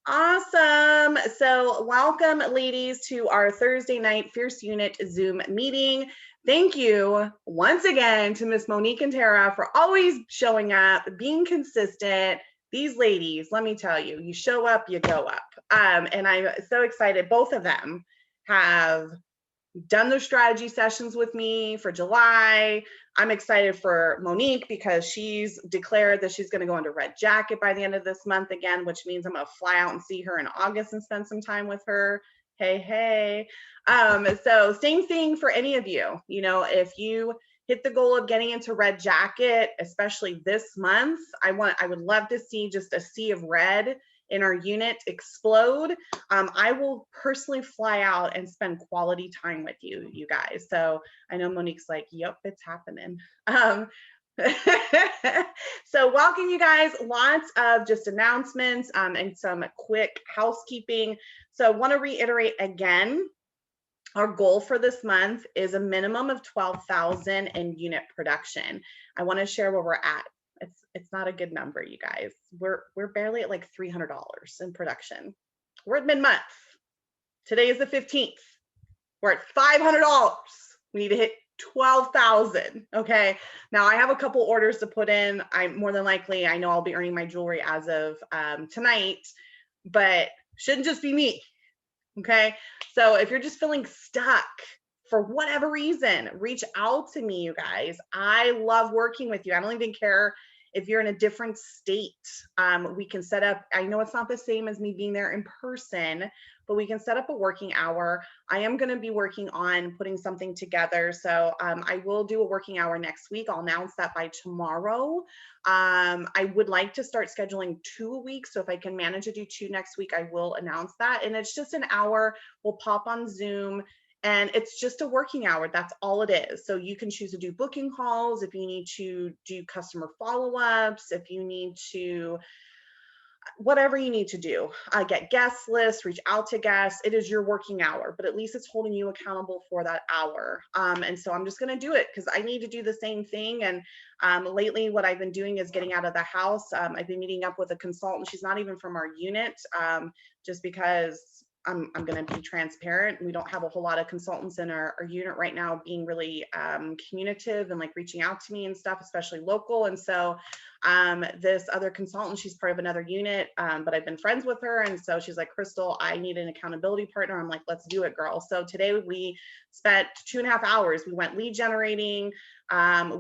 Awesome. So, welcome, ladies, to our Thursday night Fierce Unit Zoom meeting. Thank you once again to Miss Monique and Tara for always showing up, being consistent. These ladies, let me tell you, you show up, you go up. And I'm so excited. Both of them have done those strategy sessions with me for July. I'm excited for Monique because she's declared that she's going to go into Red Jacket by the end of this month again, which means I'm going to fly out and see her in August and spend some time with her. Hey, hey. So same thing for any of you. You know, if you hit the goal of getting into Red Jacket, especially this month, I would love to see just a sea of red in our unit explode. I will personally fly out and spend quality time with you guys. So I know Monique's like, yep, it's happening. So welcome you guys, lots of just announcements and some quick housekeeping. So I want to reiterate again, our goal for this month is a minimum of 12,000 in unit production. I want to share where we're at. It's not a good number, you guys. We're barely at like $300 in production. We're at mid-month. Today is the 15th. We're at $500. We need to hit 12,000. Okay. Now I have a couple orders to put in. I'm more than likely, I know I'll be earning my jewelry as of tonight, but shouldn't just be me. Okay. So if you're just feeling stuck for whatever reason, reach out to me, you guys. I love working with you. I don't even care if you're in a different state. We can set up, I know it's not the same as me being there in person, but we can set up a working hour. I am going to be working on putting something together. So I will do a working hour next week. I'll announce that by tomorrow. I would like to start scheduling 2 a week. So if I can manage to do 2 next week, I will announce that. And it's just an hour. We'll pop on Zoom. And it's just a working hour. That's all it is. So you can choose to do booking calls if you need to do customer follow-ups, if you need to, whatever you need to do. Get guest lists, reach out to guests. It is your working hour, but at least it's holding you accountable for that hour. And so I'm just going to do it because I need to do the same thing. And lately, what I've been doing is getting out of the house. I've been meeting up with a consultant. She's not even from our unit, just because I'm going to be transparent. We don't have a whole lot of consultants in our unit right now being really communicative and like reaching out to me and stuff, especially local. And so this other consultant, she's part of another unit, but I've been friends with her. And so she's like, Crystal, I need an accountability partner. I'm like, let's do it, girl. So today we spent 2.5 hours. We went lead generating.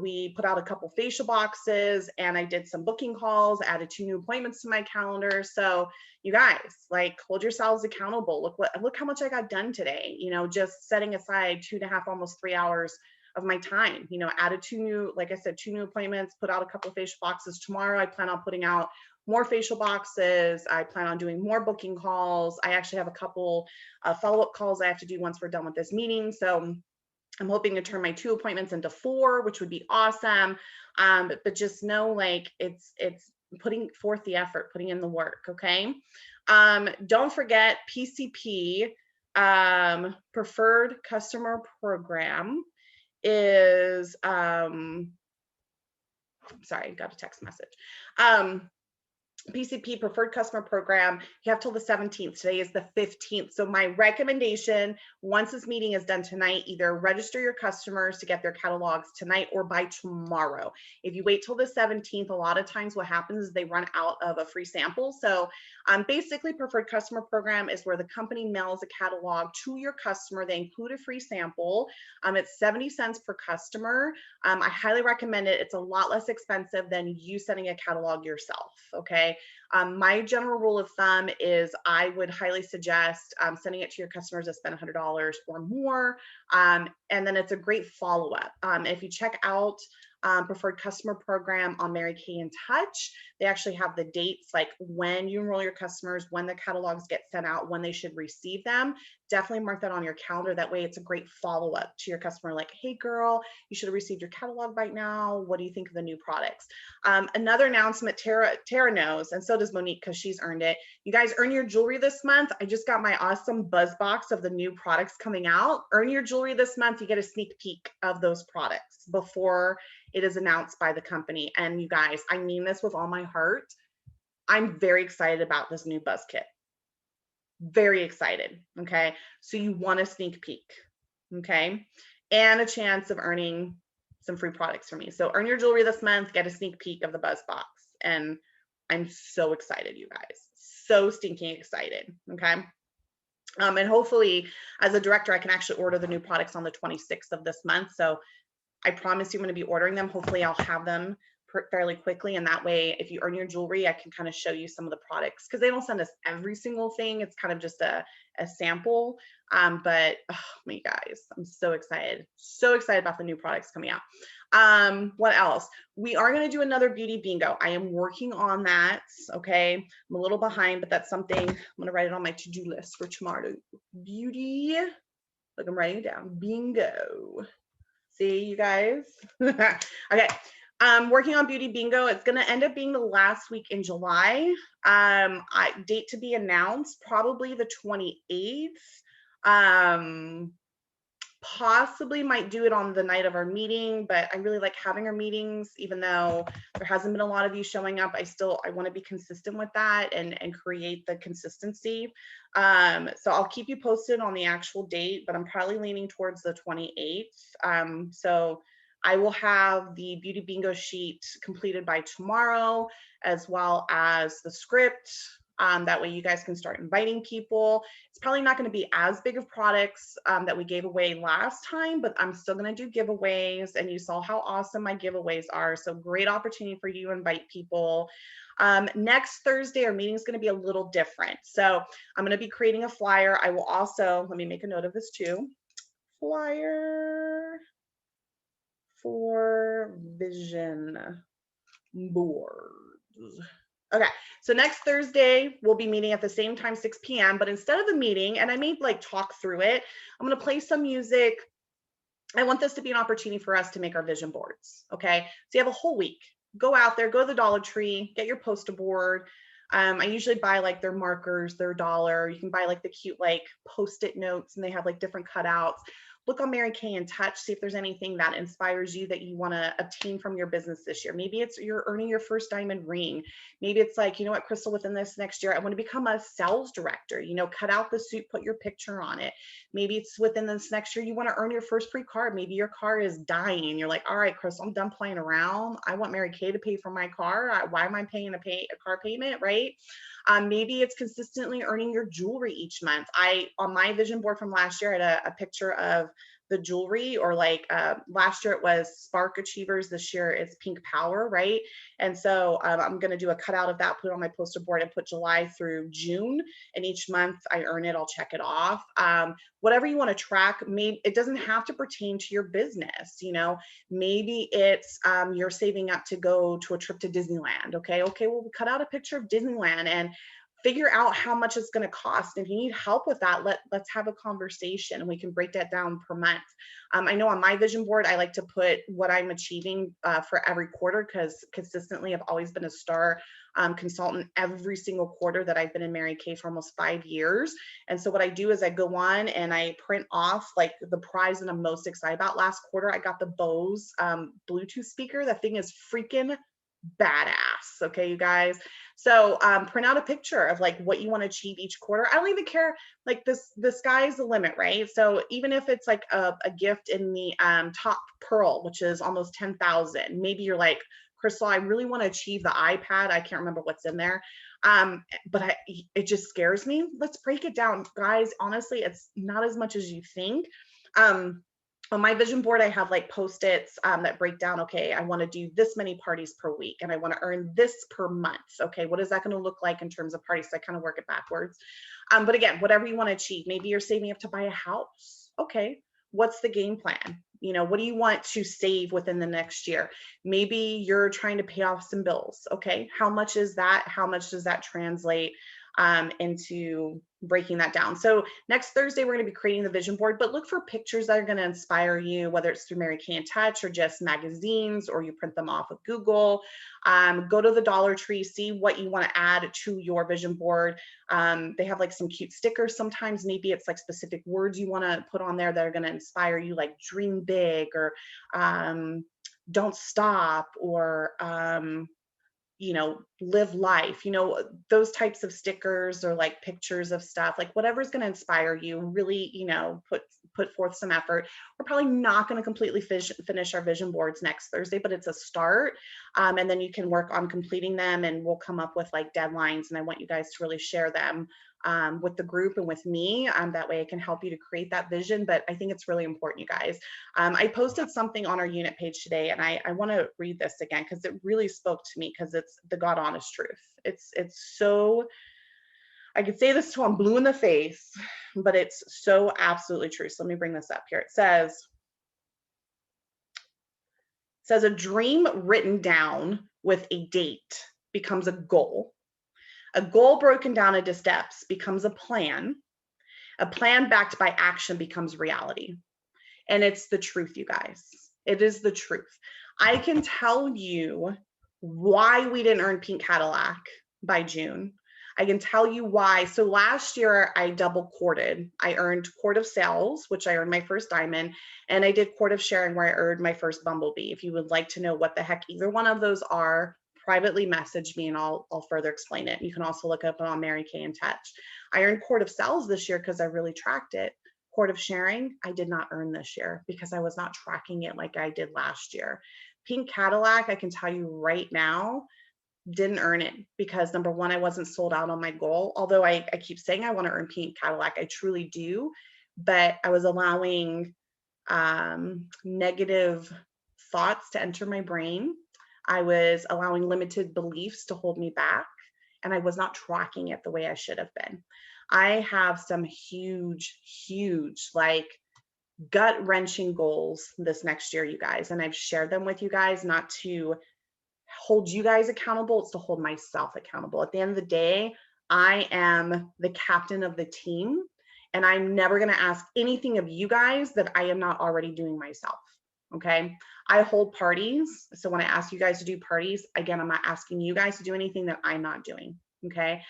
We put out a couple facial boxes and I did some booking calls, added 2 new appointments to my calendar. So you guys, like, hold yourselves accountable. Look how much I got done today, you know, just setting aside 2.5, almost 3 hours of my time, you know, added 2 new, like I said, 2 new appointments, put out a couple of facial boxes. Tomorrow, I plan on putting out more facial boxes. I plan on doing more booking calls. I actually have a couple follow-up calls I have to do once we're done with this meeting. So I'm hoping to turn my 2 appointments into 4, which would be awesome. But just know, like, it's putting forth the effort, putting in the work. Okay. Don't forget PCP, preferred customer program is, sorry, got a text message. PCP preferred customer program, you have till the 17th. Today is the 15th. So my recommendation, once this meeting is done tonight, either register your customers to get their catalogs tonight or by tomorrow. If you wait till the 17th, a lot of times what happens is they run out of a free sample. So basically, preferred customer program is where the company mails a catalog to your customer. They include a free sample. It's 70 cents per customer. I highly recommend it. It's a lot less expensive than you sending a catalog yourself. Okay. My general rule of thumb is I would highly suggest sending it to your customers that spend $100 or more. And then it's a great follow-up. If you check out preferred customer program on Mary Kay in Touch, they actually have the dates, like when you enroll your customers, when the catalogs get sent out, when they should receive them. Definitely mark that on your calendar. That way it's a great follow-up to your customer, like, hey girl, you should have received your catalog by now. What do you think of the new products? Another announcement, Tara knows, and so does Monique because she's earned it. You guys earn your jewelry this month. I just got my awesome buzz box of the new products coming out. Earn your jewelry this month. You get a sneak peek of those products before it is announced by the company. And you guys, I mean this with all my heart. I'm very excited about this new buzz kit. Very excited. Okay. So you want a sneak peek. Okay. And a chance of earning some free products from me. So earn your jewelry this month, get a sneak peek of the Buzz Box. And I'm so excited, you guys. So stinking excited. Okay. And hopefully, as a director, I can actually order the new products on the 26th of this month. So I promise you I'm going to be ordering them. Hopefully I'll have them fairly quickly. And that way, if you earn your jewelry, I can kind of show you some of the products because they don't send us every single thing. It's kind of just a sample. But oh my guys, I'm so excited. So excited about the new products coming out. What else? We are going to do another beauty bingo. I am working on that. Okay. I'm a little behind, but that's something I'm going to write it on my to-do list for tomorrow. Beauty. Look, I'm writing it down. Bingo. See you guys. Okay. Working on beauty bingo. It's going to end up being the last week in July. Date to be announced, probably the 28th. Possibly might do it on the night of our meeting, but I really like having our meetings, even though there hasn't been a lot of you showing up. I want to be consistent with that and create the consistency. So I'll keep you posted on the actual date, but I'm probably leaning towards the 28th. So I will have the beauty bingo sheet completed by tomorrow, as well as the script. That way you guys can start inviting people. It's probably not going to be as big of products that we gave away last time, but I'm still going to do giveaways. And you saw how awesome my giveaways are. So great opportunity for you to invite people. Next Thursday, our meeting is going to be a little different. So I'm going to be creating a flyer. I will also, let me make a note of this too. Flyer for vision boards. Okay, so next Thursday, we'll be meeting at the same time, 6 p.m. But instead of the meeting, and I may like talk through it, I'm going to play some music. I want this to be an opportunity for us to make our vision boards. Okay, so you have a whole week. Go out there, go to the Dollar Tree, get your poster board. I usually buy like their markers, their dollar. You can buy like the cute like Post-it notes, and they have like different cutouts. Look on Mary Kay and Touch, see if there's anything that inspires you that you want to obtain from your business this year. Maybe it's you're earning your first diamond ring. Maybe it's like, you know what, Crystal, within this next year, I want to become a sales director. You know, cut out the suit, put your picture on it. Maybe it's within this next year, you want to earn your first free car. Maybe your car is dying. You're like, all right, Crystal, I'm done playing around. I want Mary Kay to pay for my car. Why am I paying a car payment, right? Maybe it's consistently earning your jewelry each month. On my vision board from last year, I had a picture of the jewelry, or like last year it was Spark Achievers. This year it's Pink Power, right? And so I'm going to do a cutout of that, put it on my poster board, and put July through June. And each month I earn it, I'll check it off. Whatever you want to track, maybe it doesn't have to pertain to your business. You know, maybe it's you're saving up to go to a trip to Disneyland. Okay, well, cut out a picture of Disneyland and figure out how much it's going to cost. If you need help with that, let's have a conversation and we can break that down per month. I know on my vision board, I like to put what I'm achieving for every quarter, because consistently I've always been a star consultant every single quarter that I've been in Mary Kay for almost 5 years. And so what I do is I go on and I print off like the prize that I'm most excited about. Last quarter, I got the Bose Bluetooth speaker. That thing is freaking badass. Okay, you guys. So print out a picture of like what you want to achieve each quarter. I don't even care, like the sky's the limit, right? So even if it's like a gift in the top pearl, which is almost 10,000, maybe you're like, Crystal, I really want to achieve the iPad. I can't remember what's in there. But it just scares me. Let's break it down, guys. Honestly, it's not as much as you think. On my vision board, I have like Post-its that break down, okay, I want to do this many parties per week and I want to earn this per month. Okay, what is that going to look like in terms of parties? So I kind of work it backwards. But again, whatever you want to achieve, maybe you're saving up to buy a house. Okay, what's the game plan? You know, what do you want to save within the next year? Maybe you're trying to pay off some bills. Okay, how much is that? How much does that translate into breaking that down? So next Thursday, we're going to be creating the vision board, but look for pictures that are going to inspire you, whether it's through Mary Kay and Touch or just magazines, or you print them off of Google. Go to the Dollar Tree, see what you want to add to your vision board. They have like some cute stickers sometimes. Maybe it's like specific words you want to put on there that are going to inspire you, like dream big, or don't stop, or live life, those types of stickers or like pictures of stuff, like whatever's going to inspire you, really, put forth some effort. We're probably not going to completely finish our vision boards next Thursday, but it's a start. And then you can work on completing them, and we'll come up with like deadlines. And I want you guys to really share them with the group and with me. That way I can help you to create that vision. But I think it's really important, you guys. I posted something on our unit page today, and I want to read this again because it really spoke to me, because it's the God honest truth. It's so, I could say this till I'm blue in the face, but it's so absolutely true. So let me bring this up here. It says a dream written down with a date becomes a goal. A goal broken down into steps becomes a plan. A plan backed by action becomes reality. And it's the truth, you guys. It is the truth. I can tell you why we didn't earn Pink Cadillac by June. I can tell you why. So last year I double courted. I earned Court of Sales, which I earned my first diamond, and I did Court of Sharing, where I earned my first bumblebee. If you would like to know what the heck either one of those are, privately message me and I'll further explain it. You can also look up on Mary Kay in Touch. I earned Court of Sales this year because I really tracked it. Court of Sharing, I did not earn this year because I was not tracking it like I did last year. Pink Cadillac, I can tell you right now, didn't earn it because number one, I wasn't sold out on my goal. Although I keep saying I want to earn Pink Cadillac, I truly do, but I was allowing negative thoughts to enter my brain. I was allowing limited beliefs to hold me back, and I was not tracking it the way I should have been. I have some huge, like gut-wrenching goals this next year, you guys, and I've shared them with you guys, not to hold you guys accountable, it's to hold myself accountable. At the end of the day, I am the captain of the team, and I'm never going to ask anything of you guys that I am not already doing myself. Okay. I hold parties. So when I ask you guys to do parties, again, I'm not asking you guys to do anything that I'm not doing. Okay.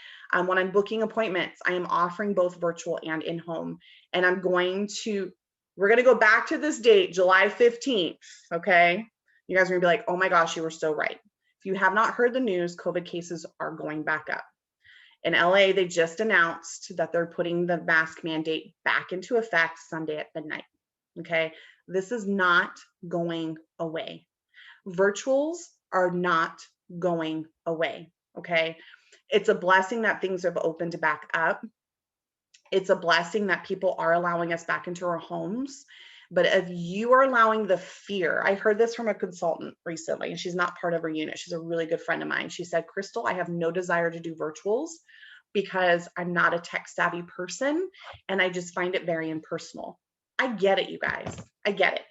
When I'm booking appointments, I am offering both virtual and in-home. And we're going to go back to this date, July 15th. Okay. You guys are going to be like, oh my gosh, you were so right. If you have not heard the news, COVID cases are going back up. In LA, they just announced that they're putting the mask mandate back into effect Sunday at midnight. Okay. This is not going away. Virtuals are not going away. Okay. It's a blessing that things have opened back up. It's a blessing that people are allowing us back into our homes. But if you are allowing the fear, I heard this from a consultant recently, and she's not part of her unit. She's a really good friend of mine. She said, Crystal, I have no desire to do virtuals because I'm not a tech savvy person, and I just find it very impersonal. I get it, you guys. I get it.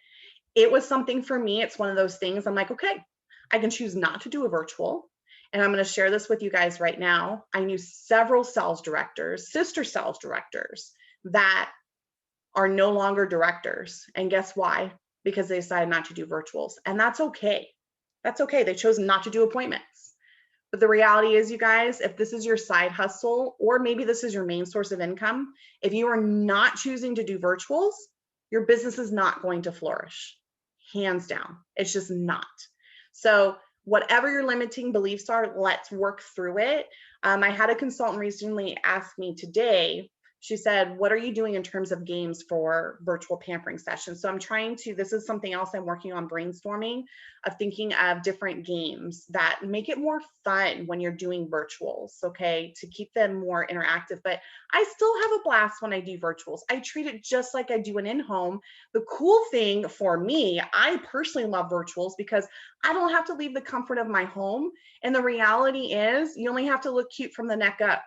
It was something for me. It's one of those things I'm like, okay, I can choose not to do a virtual. And I'm going to share this with you guys right now. I knew several sales directors, sister sales directors, that are no longer directors. And guess why? Because they decided not to do virtuals. And that's okay. That's okay. They chose not to do appointments. But the reality is, you guys, if this is your side hustle, or maybe this is your main source of income, if you are not choosing to do virtuals, your business is not going to flourish. Hands down. It's just not. So whatever your limiting beliefs are, let's work through it. I had a consultant recently ask me today, she said, what are you doing in terms of games for virtual pampering sessions? So I'm this is something else I'm working on brainstorming, of thinking of different games that make it more fun when you're doing virtuals, okay, to keep them more interactive. But I still have a blast when I do virtuals. I treat it just like I do an in-home. The cool thing for me, I personally love virtuals because I don't have to leave the comfort of my home. And the reality is, you only have to look cute from the neck up.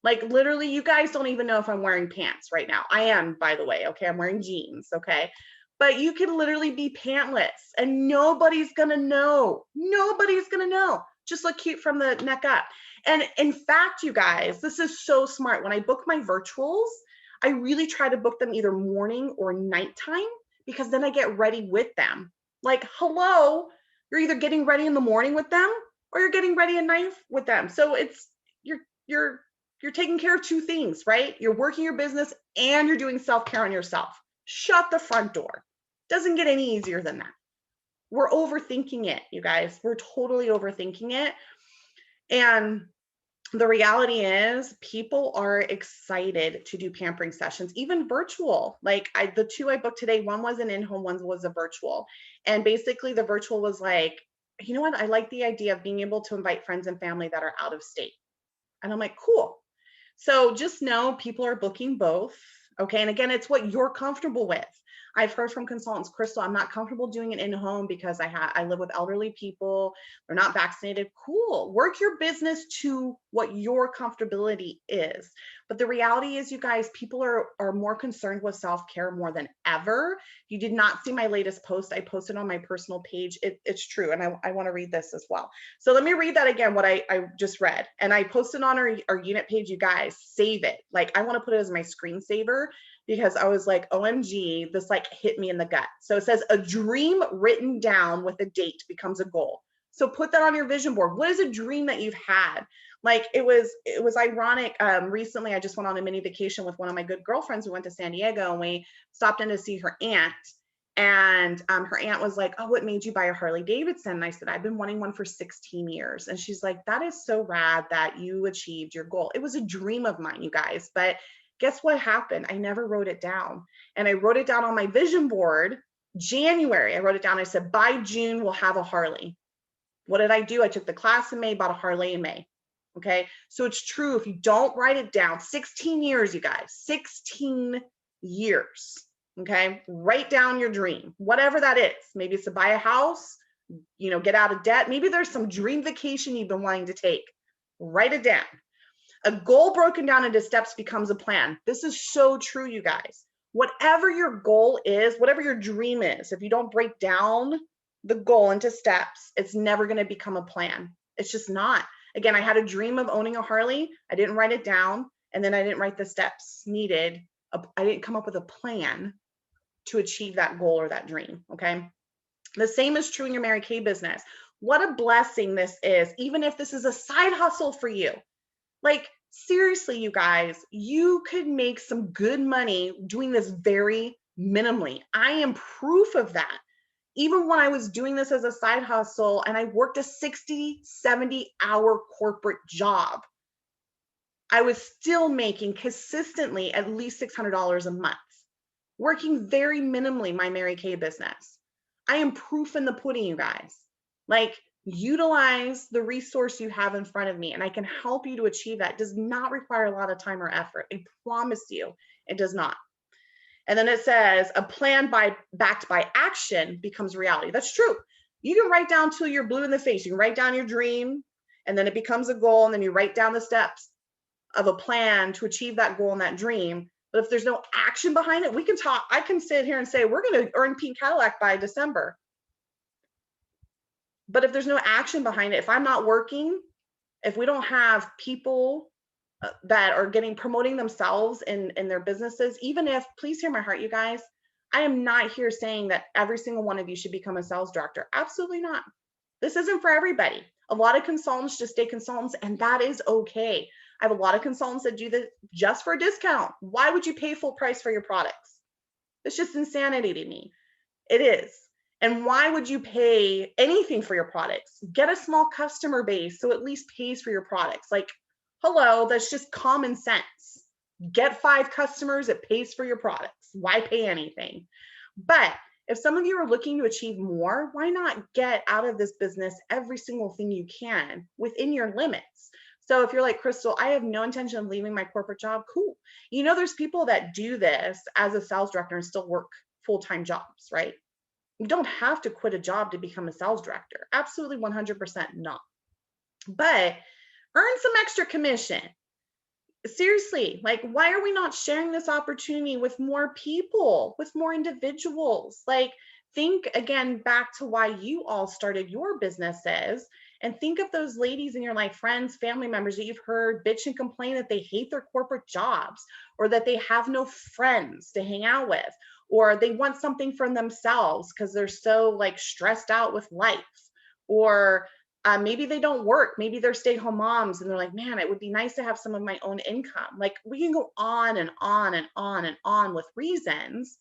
Like literally, you guys don't even know if I'm wearing pants right now. I am, by the way, okay? I'm wearing jeans, okay? But you can literally be pantless and nobody's gonna know. Nobody's gonna know. Just look cute from the neck up. And in fact, you guys, this is so smart. When I book my virtuals, I really try to book them either morning or nighttime, because then I get ready with them. Like, hello, you're either getting ready in the morning with them or you're getting ready at night with them. So it's, you're taking care of two things, right? You're working your business and you're doing self-care on yourself. Shut the front door. Doesn't get any easier than that. We're overthinking it, you guys. We're totally overthinking it. And the reality is people are excited to do pampering sessions, even virtual. Like the two I booked today, one was an in-home, one was a virtual. And basically the virtual was like, you know what? I like the idea of being able to invite friends and family that are out of state. And I'm like, cool. So just know people are booking both. Okay. And again, it's what you're comfortable with. I've heard from consultants, Crystal, I'm not comfortable doing it in home because I live with elderly people. They're not vaccinated. Cool. Work your business to what your comfortability is. But the reality is, you guys, people are more concerned with self-care more than ever. You did not see my latest post. I posted on my personal page. It's true. And I want to read this as well. So let me read that again, what I just read. And I posted on our unit page, you guys, save it. Like I want to put it as my screensaver because I was like, OMG, this like hit me in the gut. So it says, a dream written down with a date becomes a goal. So put that on your vision board. What is a dream that you've had? Like it was ironic. Recently, I just went on a mini vacation with one of my good girlfriends who went to San Diego, and we stopped in to see her aunt. And her aunt was like, oh, what made you buy a Harley Davidson? And I said, I've been wanting one for 16 years. And she's like, that is so rad that you achieved your goal. It was a dream of mine, you guys. But guess what happened? I never wrote it down. And I wrote it down on my vision board, January. I wrote it down. I said, by June, we'll have a Harley. What did I do? I took the class in May, bought a Harley in May. Okay. So it's true. If you don't write it down, 16 years, you guys, 16 years. Okay. Write down your dream, whatever that is. Maybe it's to buy a house, you know, get out of debt. Maybe there's some dream vacation you've been wanting to take. Write it down. A goal broken down into steps becomes a plan. This is so true, you guys. Whatever your goal is, whatever your dream is, if you don't break down the goal into steps, it's never going to become a plan. It's just not. Again, I had a dream of owning a Harley. I didn't write it down. And then I didn't write the steps needed. I didn't come up with a plan to achieve that goal or that dream. Okay. The same is true in your Mary Kay business. What a blessing this is, even if this is a side hustle for you. Like, seriously, you guys, you could make some good money doing this very minimally. I am proof of that. Even when I was doing this as a side hustle and I worked a 60, 70-hour corporate job, I was still making consistently at least $600 a month, working very minimally my Mary Kay business. I am proof in the pudding, you guys. Like, utilize the resource you have in front of me, and I can help you to achieve that. It does not require a lot of time or effort. I promise you, it does not. And then it says a plan backed by action becomes reality. That's true. You can write down till you're blue in the face. You can write down your dream, and then it becomes a goal, and then you write down the steps of a plan to achieve that goal and that dream. But if there's no action behind it, we can talk. I can sit here and say, we're going to earn Pink Cadillac by December. But if there's no action behind it, if I'm not working, if we don't have people that are promoting themselves in their businesses, even if, please hear my heart, you guys, I am not here saying that every single one of you should become a sales director. Absolutely not. This isn't for everybody. A lot of consultants just stay consultants, and that is okay. I have a lot of consultants that do this just for a discount. Why would you pay full price for your products? It's just insanity to me. It is. And why would you pay anything for your products? Get a small customer base so at least pays for your products. Like, hello, that's just common sense. Get 5 customers, it pays for your products. Why pay anything? But if some of you are looking to achieve more, why not get out of this business every single thing you can within your limits? So if you're like, Crystal, I have no intention of leaving my corporate job, cool. You know, there's people that do this as a sales director and still work full-time jobs, right? You don't have to quit a job to become a sales director. Absolutely 100% not. But earn some extra commission. Seriously, like, why are we not sharing this opportunity with more people, with more individuals? Like, think again back to why you all started your businesses, and think of those ladies in your life, friends, family members that you've heard bitch and complain that they hate their corporate jobs, or that they have no friends to hang out with, or they want something from themselves because they're so like stressed out with life, or maybe they don't work. Maybe they're stay-at-home moms and they're like, man, it would be nice to have some of my own income. Like, we can go on and on and on and on with reasons,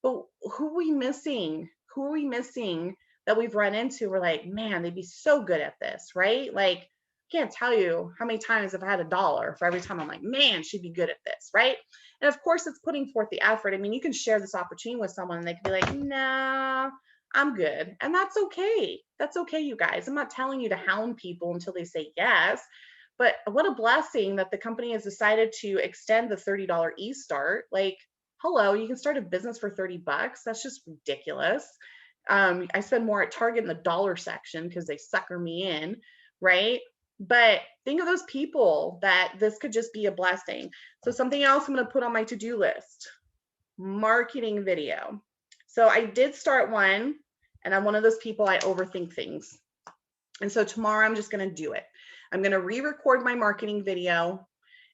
but who are we missing? Who are we missing that we've run into? We're like, man, they'd be so good at this, right? Like, Can't tell you how many times I've had $1 for every time I'm like, man, she'd be good at this, right? And of course, it's putting forth the effort. I mean, you can share this opportunity with someone and they can be like, nah, I'm good. And that's okay. That's okay, you guys. I'm not telling you to hound people until they say yes. But what a blessing that the company has decided to extend the $30 e-start. Like, hello, you can start a business for 30 bucks. That's just ridiculous. I spend more at Target in the dollar section because they sucker me in, right? But think of those people that this could just be a blessing. So something else I'm going to put on my to-do list, marketing video. So I did start one, and I'm one of those people, I overthink things. And so tomorrow I'm just going to do it. I'm going to re-record my marketing video,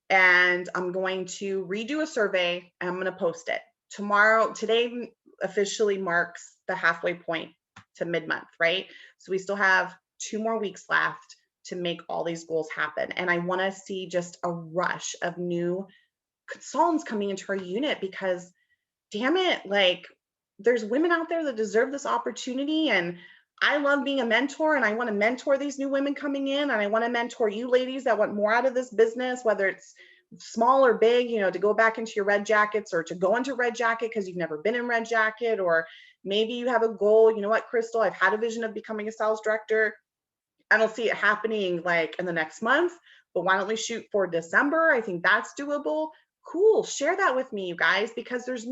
and I'm going to redo a survey, and I'm going to post it. Today officially marks the halfway point to mid-month, right? So we still have 2 more weeks left to make all these goals happen. And I want to see just a rush of new consultants coming into our unit because damn it, like there's women out there that deserve this opportunity. And I love being a mentor, and I want to mentor these new women coming in, and I want to mentor you ladies that want more out of this business, whether it's small or big, you know, to go back into your red jackets or to go into red jacket because you've never been in red jacket, or maybe you have a goal. You know what, Crystal, I've had a vision of becoming a sales director. I don't see it happening like in the next month, but why don't we shoot for December? I think that's doable. Cool. Share that with me, you guys, because there's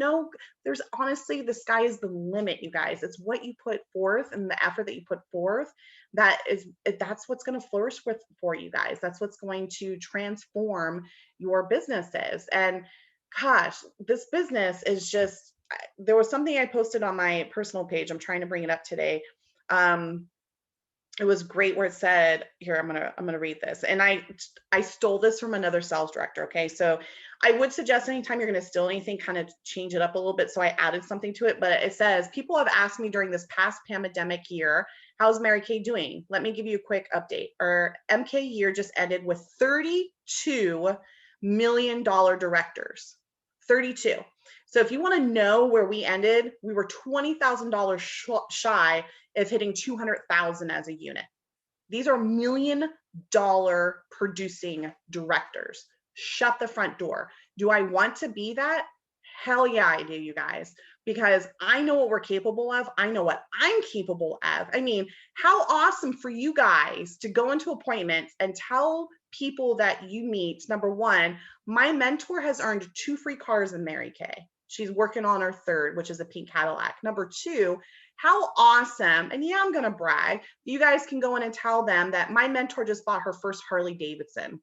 honestly, the sky is the limit, you guys. It's what you put forth and the effort that you put forth that's what's going to flourish for you guys. That's what's going to transform your businesses. And gosh, this business is just, there was something I posted on my personal page. I'm trying to bring it up today. It was great where it said, here, I'm gonna read this. And I stole this from another sales director. Okay. So I would suggest anytime you're gonna steal anything, kind of change it up a little bit. So I added something to it, but it says, people have asked me during this past pandemic year, how's Mary Kay doing? Let me give you a quick update. Our MK year just ended with $32 million directors. 32. So if you want to know where we ended, we were $20,000 shy of hitting 200,000 as a unit. These are $1 million producing directors. Shut the front door. Do I want to be that? Hell yeah, I do, you guys, because I know what we're capable of. I know what I'm capable of. I mean, how awesome for you guys to go into appointments and tell people that you meet, number one, my mentor has earned 2 free cars in Mary Kay. She's working on her 3rd, which is a pink Cadillac. Number 2, how awesome. And yeah, I'm going to brag. You guys can go in and tell them that my mentor just bought her first Harley Davidson.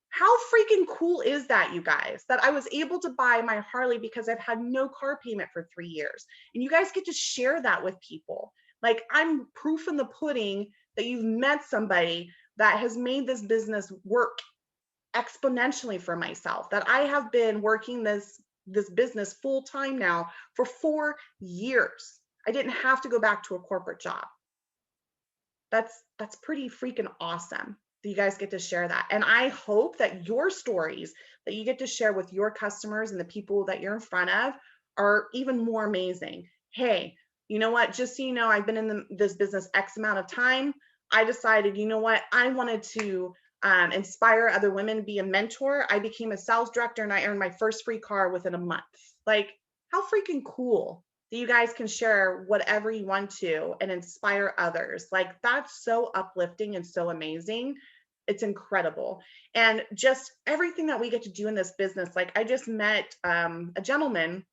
How freaking cool is that, you guys, that I was able to buy my Harley because I've had no car payment for 3 years. And you guys get to share that with people. Like, I'm proof in the pudding that you've met somebody that has made this business work exponentially for myself, that I have been working this business full time now for 4 years. I didn't have to go back to a corporate job. That's pretty freaking awesome that you guys get to share that. And I hope that your stories that you get to share with your customers and the people that you're in front of are even more amazing. Hey, you know what? Just so you know, I've been in this business X amount of time. I decided, you know what? I wanted to inspire other women to be a mentor. I became a sales director and I earned my first free car within a month. Like, how freaking cool that you guys can share whatever you want to and inspire others. Like, that's so uplifting and so amazing. It's incredible. And just everything that we get to do in this business. Like, I just met a gentleman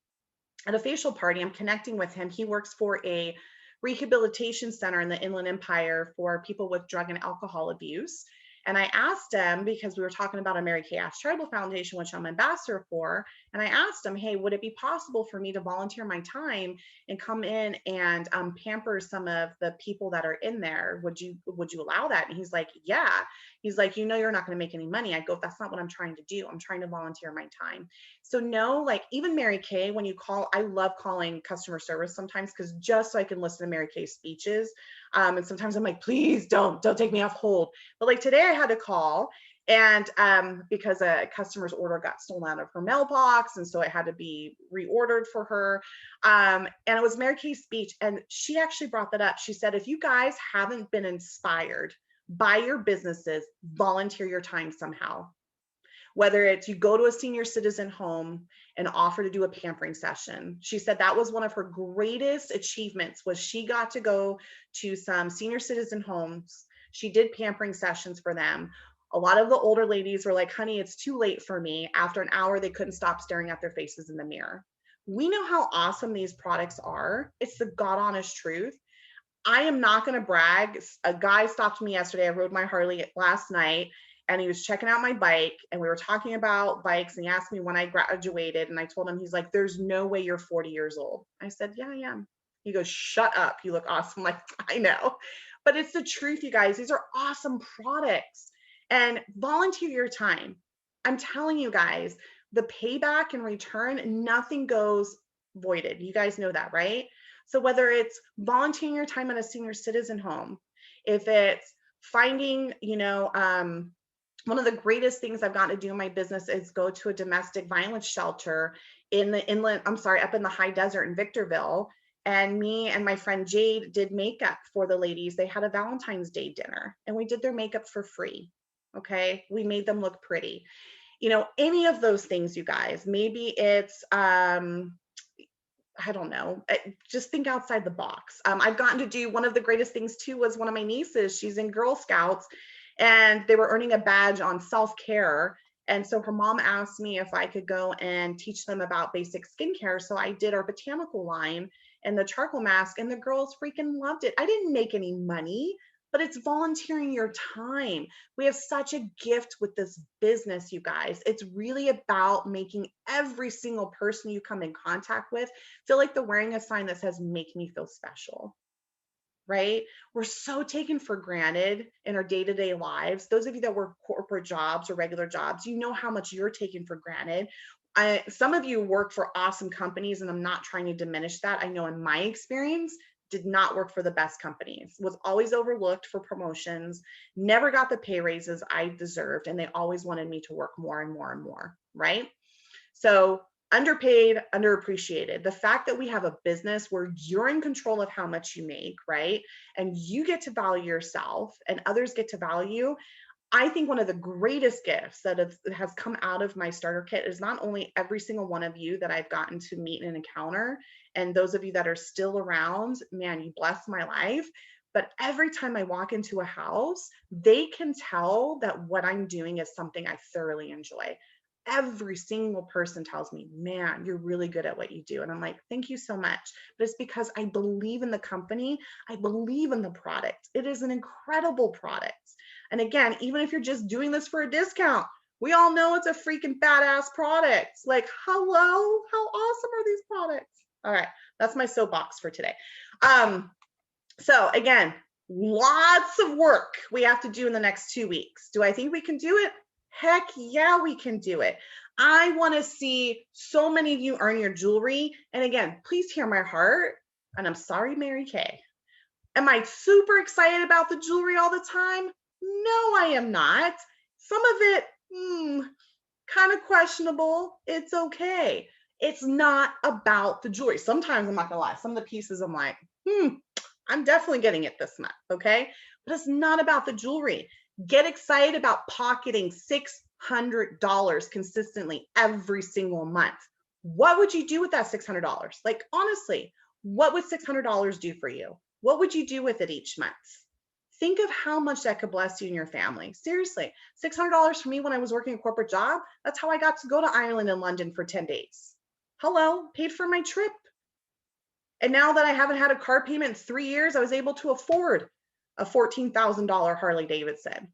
at a facial party. I'm connecting with him. He works for a rehabilitation center in the Inland Empire for people with drug and alcohol abuse. And I asked him, because we were talking about a Mary Kay Ash Charitable Foundation, which I'm ambassador for. And I asked him, hey, would it be possible for me to volunteer my time and come in and pamper some of the people that are in there? Would you allow that? And he's like, yeah. He's like, you know, you're not going to make any money. I go, that's not what I'm trying to do. I'm trying to volunteer my time. So no, like even Mary Kay, when you call, I love calling customer service sometimes because just so I can listen to Mary Kay speeches. And sometimes I'm like, please don't take me off hold. But like today I had to call and because a customer's order got stolen out of her mailbox. And so it had to be reordered for her. And it was Mary Kay's speech. And she actually brought that up. She said, if you guys haven't been inspired buy your businesses, volunteer your time somehow. Whether it's you go to a senior citizen home and offer to do a pampering session. She said that was one of her greatest achievements was she got to go to some senior citizen homes. She did pampering sessions for them. A lot of the older ladies were like, honey, it's too late for me. After an hour, they couldn't stop staring at their faces in the mirror. We know how awesome these products are. It's the God honest truth. I am not going to brag. A guy stopped me yesterday. I rode my Harley last night and he was checking out my bike and we were talking about bikes and he asked me when I graduated and I told him, he's like, there's no way you're 40 years old. I said, yeah, I am. He goes, shut up. You look awesome. I'm like, I know, but it's the truth, you guys. These are awesome products and volunteer your time. I'm telling you guys, the payback in return, nothing goes voided. You guys know that, right? So whether it's volunteering your time at a senior citizen home, if it's finding, one of the greatest things I've gotten to do in my business is go to a domestic violence shelter in the up in the high desert in Victorville. And me and my friend Jade did makeup for the ladies. They had a Valentine's Day dinner and we did their makeup for free. Okay. We made them look pretty. Any of those things, you guys, maybe it's, I don't know, just think outside the box. I've gotten to do one of the greatest things too was one of my nieces, she's in Girl Scouts and they were earning a badge on self-care. And so her mom asked me if I could go and teach them about basic skincare. So I did our botanical line and the charcoal mask and the girls freaking loved it. I didn't make any money, but it's volunteering your time. We have such a gift with this business, you guys. It's really about making every single person you come in contact with feel like they're wearing a sign that says, make me feel special, right? We're so taken for granted in our day-to-day lives. Those of you that work corporate jobs or regular jobs, you know how much you're taken for granted. Some of you work for awesome companies, and I'm not trying to diminish that. I know in my experience, did not work for the best companies, was always overlooked for promotions, never got the pay raises I deserved, and they always wanted me to work more and more and more, right? So underpaid, underappreciated. The fact that we have a business where you're in control of how much you make, right? And you get to value yourself and others get to value. I think one of the greatest gifts that has come out of my starter kit is not only every single one of you that I've gotten to meet and encounter, and those of you that are still around, man, you bless my life. But every time I walk into a house, they can tell that what I'm doing is something I thoroughly enjoy. Every single person tells me, man, you're really good at what you do. And I'm like, thank you so much. But it's because I believe in the company. I believe in the product. It is an incredible product. And again, even if you're just doing this for a discount, we all know it's a freaking badass product. Like, hello, how awesome are these products? All right, that's my soapbox for today. So again, lots of work we have to do in the next 2 weeks. Do I think we can do it? Heck yeah, we can do it. I want to see so many of you earn your jewelry. And again, please hear my heart. And I'm sorry, Mary Kay. Am I super excited about the jewelry all the time? No, I am not. Some of it, kind of questionable. It's okay. It's not about the jewelry. Sometimes I'm not gonna lie. Some of the pieces I'm like, I'm definitely getting it this month, okay? But it's not about the jewelry. Get excited about pocketing $600 consistently every single month. What would you do with that $600? Like, honestly, what would $600 do for you? What would you do with it each month? Think of how much that could bless you and your family. Seriously, $600 for me when I was working a corporate job, that's how I got to go to Ireland and London for 10 days. Hello, paid for my trip. And now that I haven't had a car payment in 3 years, I was able to afford a $14,000 Harley Davidson.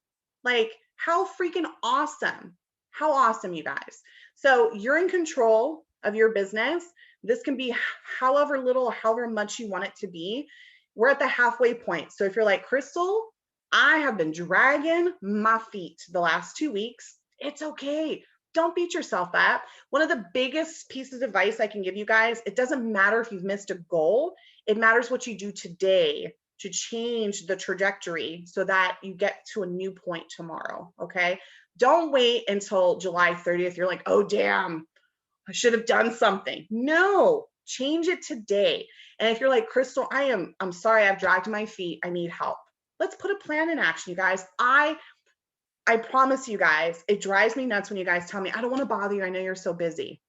Like, how freaking awesome. How awesome, you guys. So you're in control of your business. This can be however little, however much you want it to be. We're at the halfway point. So if you're like, Crystal, I have been dragging my feet the last 2 weeks, it's okay. Don't beat yourself up. One of the biggest pieces of advice I can give you guys, it doesn't matter if you've missed a goal. It matters what you do today to change the trajectory so that you get to a new point tomorrow, okay? Don't wait until July 30th. You're like, oh, damn, I should have done something. No, change it today. And if you're like, Crystal, I'm sorry, I've dragged my feet. I need help. Let's put a plan in action, you guys. I promise you guys, it drives me nuts when you guys tell me, I don't want to bother you. I know you're so busy.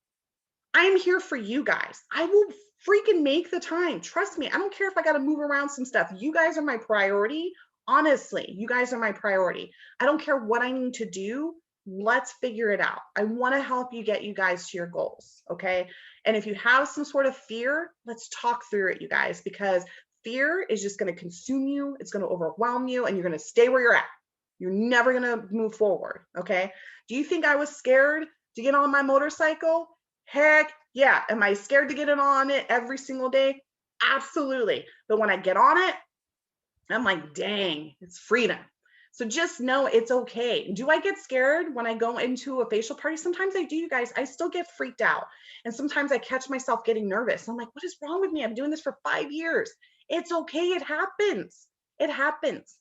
I am here for you guys. I will freaking make the time. Trust me. I don't care if I got to move around some stuff. You guys are my priority. Honestly, you guys are my priority. I don't care what I need to do. Let's figure it out. I want to help you get you guys to your goals. Okay. And if you have some sort of fear, let's talk through it, you guys, because fear is just going to consume you. It's going to overwhelm you, and you're going to stay where you're at. You're never going to move forward. Okay. Do you think I was scared to get on my motorcycle? Heck yeah. Am I scared to get on it every single day? Absolutely. But when I get on it, I'm like, dang, it's freedom. So just know it's okay. Do I get scared when I go into a facial party? Sometimes I do, you guys. I still get freaked out. And sometimes I catch myself getting nervous. I'm like, what is wrong with me? I'm doing this for 5 years. It's okay. It happens. It happens.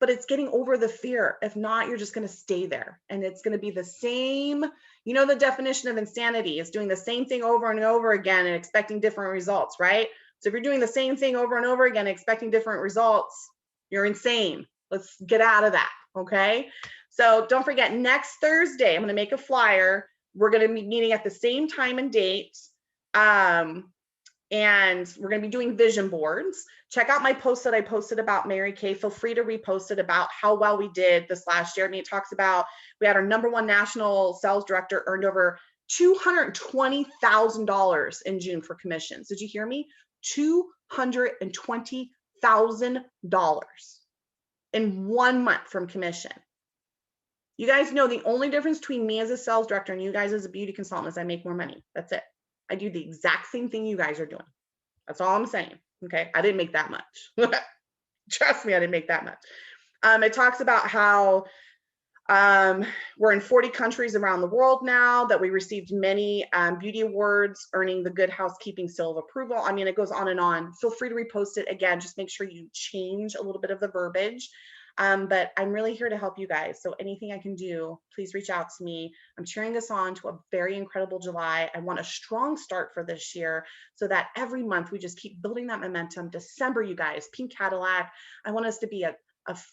But it's getting over the fear. If not, you're just going to stay there. And it's going to be the same. You know, the definition of insanity is doing the same thing over and over again and expecting different results, right? So if you're doing the same thing over and over again, expecting different results, you're insane. Let's get out of that. Okay. So don't forget, next Thursday, I'm going to make a flyer. We're going to be meeting at the same time and date. And we're going to be doing vision boards. Check out my post that I posted about Mary Kay. Feel free to repost it about how well we did this last year. I mean, it talks about, we had our #1 national sales director earned over $220,000 in June for commissions. Did you hear me? $220,000 in 1 month from commission. You guys know the only difference between me as a sales director and you guys as a beauty consultant is I make more money. That's it. I do the exact same thing you guys are doing. That's all I'm saying. Okay. I didn't make that much. Trust me, I didn't make that much. It talks about how we're in 40 countries around the world now, that we received many beauty awards, earning the Good Housekeeping seal of approval. I mean, it goes on and on. Feel free to repost it. Again, just make sure you change a little bit of the verbiage. But I'm really here to help you guys. So anything I can do, please reach out to me. I'm cheering us on to a very incredible July. I want a strong start for this year so that every month we just keep building that momentum. December, you guys, Pink Cadillac. I want us to be a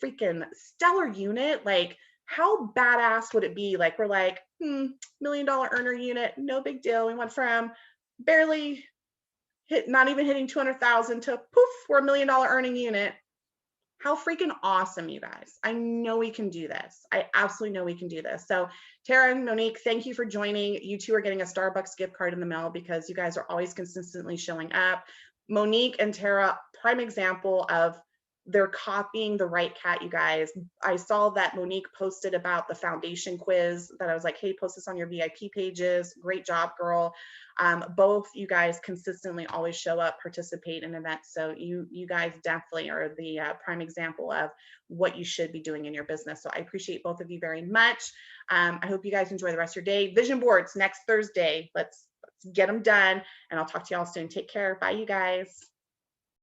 freaking stellar unit. Like, how badass would it be? Like, we're like, $1 million earner unit, no big deal. We went from barely not even hitting 200,000 to poof, we're $1 million earning unit. How freaking awesome, you guys. I know we can do this. I absolutely know we can do this. So Tara and Monique, thank you for joining. You two are getting a Starbucks gift card in the mail because you guys are always consistently showing up. Monique and Tara, prime example of they're copying the right cat, you guys. I saw that Monique posted about the foundation quiz that I was like, hey, post this on your VIP pages. Great job, girl. Both you guys consistently always show up, participate in events. So you guys definitely are the prime example of what you should be doing in your business. So I appreciate both of you very much. I hope you guys enjoy the rest of your day. Vision boards next Thursday. Let's get them done. And I'll talk to y'all soon. Take care. Bye, you guys.